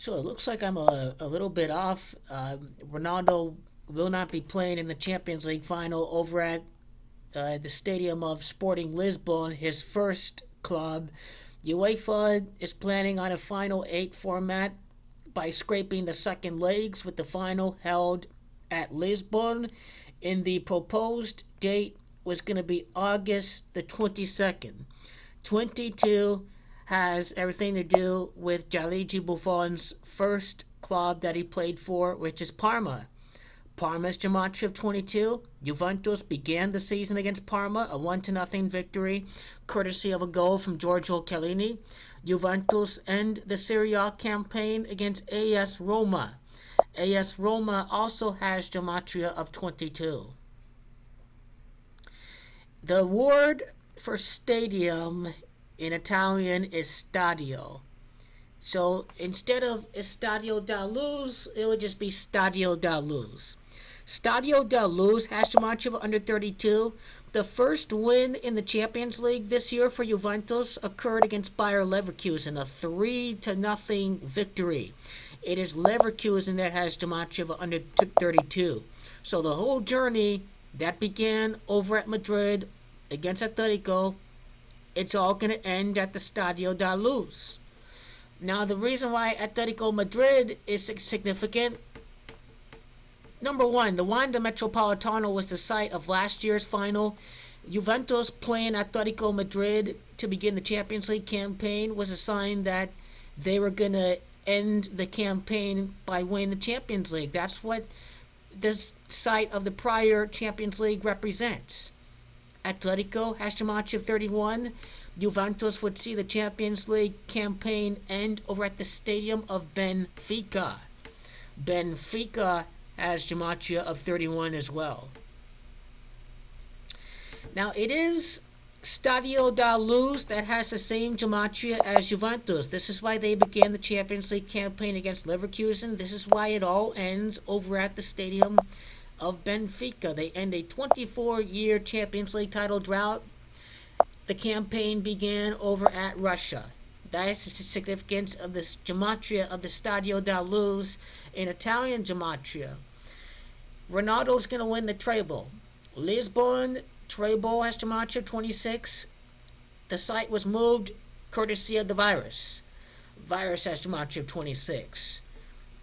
So it looks like I'm a little bit off. Ronaldo will not be playing in the Champions League final over at the Stadium of Sporting Lisbon, his first club. UEFA is planning on a final eight format by scraping the second legs, with the final held at Lisbon. And the proposed date was going to be August the 22nd. 22 has everything to do with Gianluigi Buffon's first club that he played for, which is Parma. Parma's gematria of 22. Juventus began the season against Parma, a 1-0 victory, courtesy of a goal from Giorgio Chiellini. Juventus end the Serie A campaign against AS Roma. AS Roma also has gematria of 22. The word for stadium in Italian is Stadio. So instead of Estadio da Luz, it would just be Stadio da Luz. Stadio da Luz has gematria of under 32. The first win in the Champions League this year for Juventus occurred against Bayer Leverkusen, a 3-0 victory. It is Leverkusen that has gematria of under 32. So the whole journey that began over at Madrid against Atletico, it's all going to end at the Stadio da Luz. Now, the reason why Atletico Madrid is significant, number one, the Wanda Metropolitano was the site of last year's final. Juventus playing Atletico Madrid to begin the Champions League campaign was a sign that they were going to end the campaign by winning the Champions League. That's what this site of the prior Champions League represents. Atletico has gematria of 31. Juventus would see the Champions League campaign end over at the Stadium of Benfica. Benfica has gematria of 31 as well. Now, it is Stadio da Luz that has the same gematria as Juventus. This is why they began the Champions League campaign against Leverkusen. This is why it all ends over at the Stadium of Benfica. They end a 24-year Champions League title drought. The campaign began over at Russia. That is the significance of this gematria of the Stadio da Luz in Italian gematria. Ronaldo's going to win the Treble. Lisbon, Treble has gematria of 26. The site was moved courtesy of the virus. Virus has gematria of 26.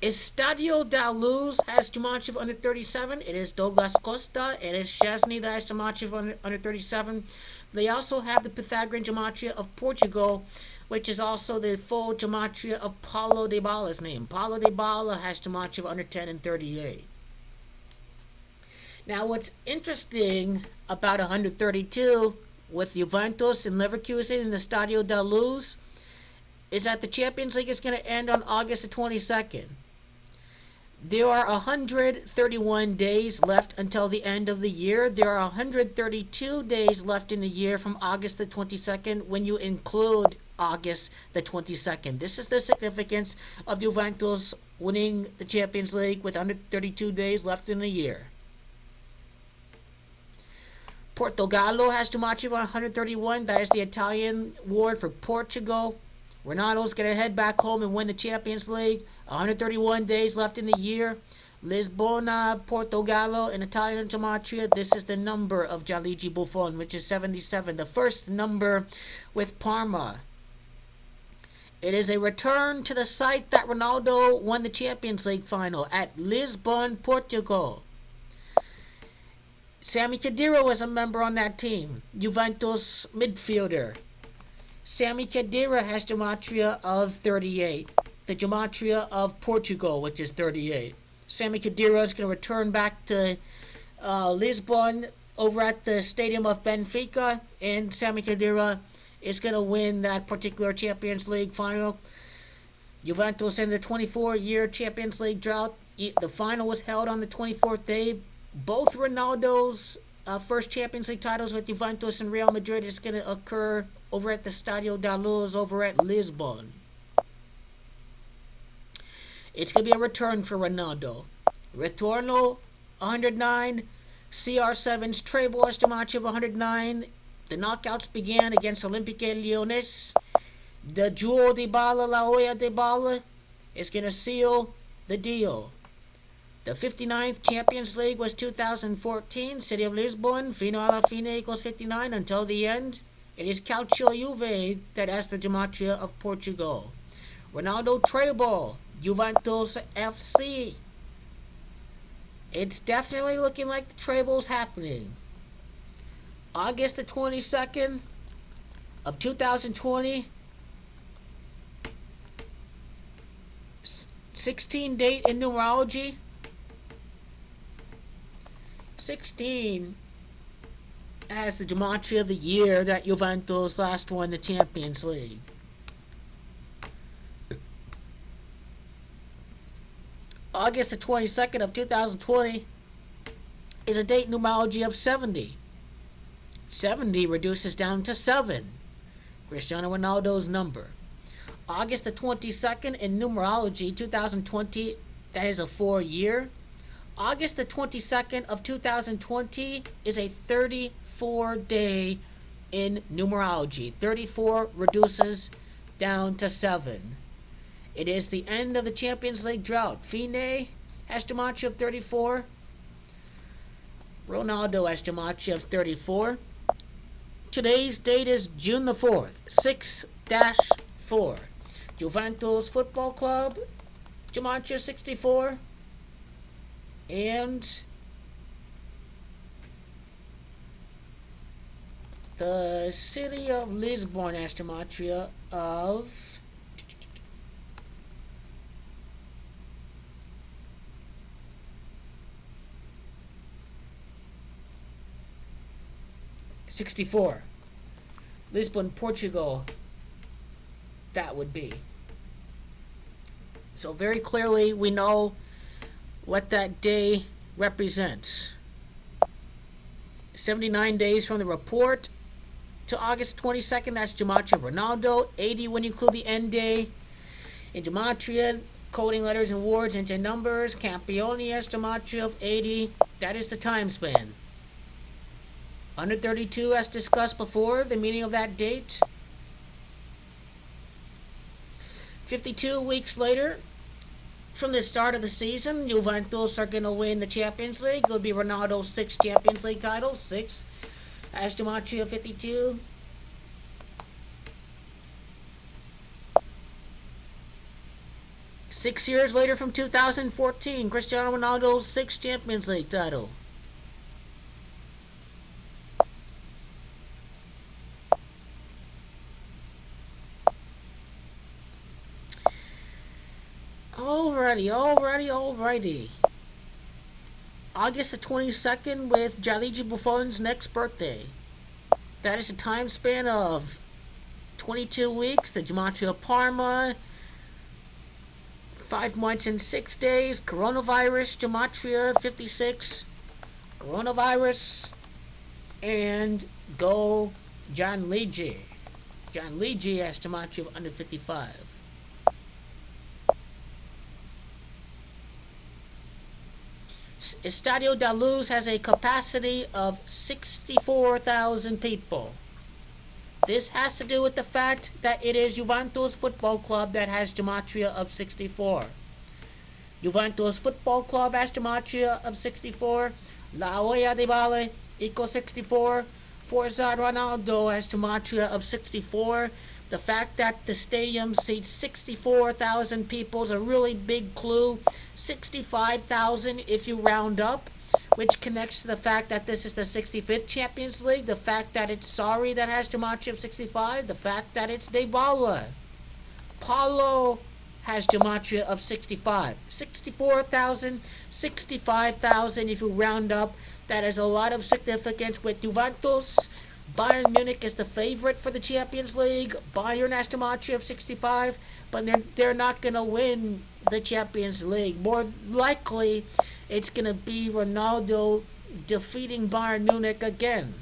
Estadio da Luz has gematria of under 37. It is Douglas Costa. It is Szczesny that has gematria of under 37. They also have the Pythagorean gematria of Portugal, which is also the full gematria of Paulo Dybala's name. Paulo Dybala has gematria of under 10 and 38. Now, what's interesting about 132 with Juventus and Leverkusen in the Stadio da Luz is that the Champions League is going to end on August the 22nd. There are 131 days left until the end of the year. There are 132 days left in the year from August the 22nd when you include August the 22nd. This is the significance of Juventus winning the Champions League with 132 days left in the year. Portugal has gematria of 131. That is the Italian word for Portugal. Ronaldo's going to head back home and win the Champions League. 131 days left in the year. Lisbona, Portugal, in Italian gematria. This is the number of Gianluigi Buffon, which is 77. The first number with Parma. It is a return to the site that Ronaldo won the Champions League final at Lisbon, Portugal. Sami Khedira was a member on that team. Juventus midfielder. Sami Khedira has gematria of 38. The gematria of Portugal, which is 38. Sami Khedira is going to return back to Lisbon over at the Stadium of Benfica, and Sami Khedira is going to win that particular Champions League final. Juventus in the 24-year Champions League drought. The final was held on the 24th day. Both Ronaldo's first Champions League titles with Juventus and Real Madrid is going to occur over at the Stadio da Luz over at Lisbon. It's going to be a return for Ronaldo. Retorno, 109. CR7's Treble has gematria of 109. The knockouts began against Olympique Lyonnais. The Duo Dybala, La Joya Dybala. is going to seal the deal. The 59th Champions League was 2014. City of Lisbon. Fino alla fine equals 59 until the end. It is Calcio Juve that has the gematria of Portugal. Ronaldo Treble. Juventus FC. It's definitely looking like the Treble's happening. August the 22nd of 2020. 16 date in numerology. 16 as the gematria of the year that Juventus last won the Champions League. August the 22nd of 2020 is a date numerology of 70. 70 reduces down to 7. Cristiano Ronaldo's number. August the 22nd in numerology 2020, that is a 4-year. August the 22nd of 2020 is a 34-day in numerology. 34 reduces down to 7. It is the end of the Champions League drought. Fine has gematria of 34. Ronaldo has gematria of 34. Today's date is June the 4th, 6-4. Juventus Football Club, gematria 64. And the City of Lisbon has gematria of 64. Lisbon, Portugal, that would be. So very clearly we know what that day represents. 79 days from the report to August 22nd, that's gematria Ronaldo. 80 when you include the end day. In gematria, coding letters and words into numbers. Campione has gematria of 80. That is the time span. 132, as discussed before, the meaning of that date. 52 weeks later, from the start of the season, Juventus are going to win the Champions League. It will be Ronaldo's 6th Champions League title. 6. As gematria 52. Six years later from 2014, Cristiano Ronaldo's 6th Champions League title. Alrighty. August the 22nd with Gianluigi Buffon's next birthday. That is a time span of 22 weeks. The gematria of Parma, 5 months and 6 days. Coronavirus, gematria 56. Coronavirus, and go Gianluigi. Gianluigi has gematria of under 55. Stadio da Luz has a capacity of 64,000 people. This has to do with the fact that it is Juventus Football Club that has gematria of 64. Juventus Football Club has gematria of 64. La Joya Dybala equals 64. Forza Ronaldo has gematria of 64. The fact that the stadium seats 64,000 people is a really big clue. 65,000 if you round up, which connects to the fact that this is the 65th Champions League. The fact that it's Sarri that has gematria of 65. The fact that it's Dybala. Paulo has gematria of 65. 64,000, 65,000 if you round up. That is a lot of significance with Juventus. Bayern Munich is the favorite for the Champions League. Bayern has gematria of 65, but they're not going to win the Champions League. More likely, it's going to be Ronaldo defeating Bayern Munich again.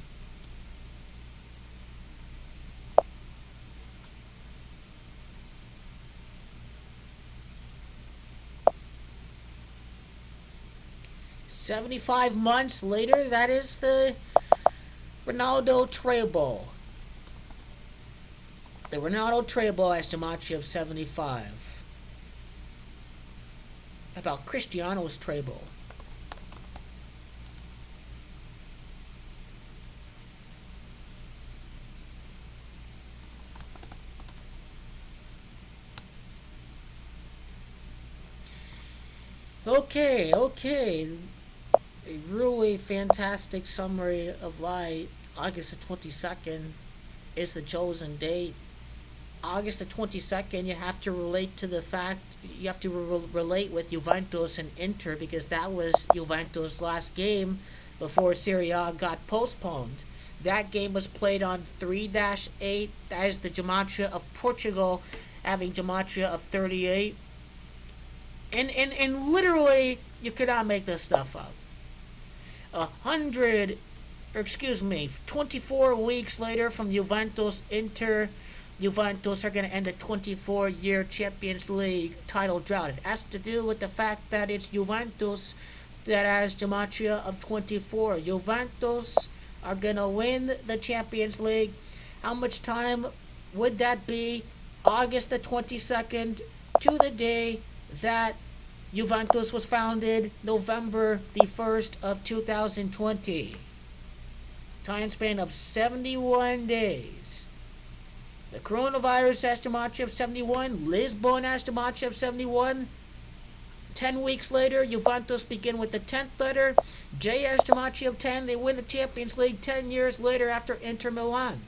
"75 months later, that is the Ronaldo Treble. The Ronaldo Treble has gematria of 75. about Cristiano's treble. Okay. A really fantastic summary of why August the 22nd is the chosen date. August the 22nd, you have to relate to the fact, you have to relate with Juventus and Inter because that was Juventus' last game before Serie A got postponed. That game was played on 3-8. That is the Gematria of Portugal having Gematria of 38. And literally, you cannot make this stuff up. 24 weeks later from Juventus Inter, Juventus are going to end the 24-year Champions League title drought. It has to do with the fact that it's Juventus that has gematria of 24. Juventus are going to win the Champions League. How much time would that be? August the 22nd to the day that Juventus was founded, November the 1st of 2020. Time span of 71 days. The coronavirus has gematria of 71. Lisbon has gematria of 71. 10 weeks later, Juventus begin with the 10th letter. Joya has gematria of 10. They win the Champions League 10 years later after Inter Milan.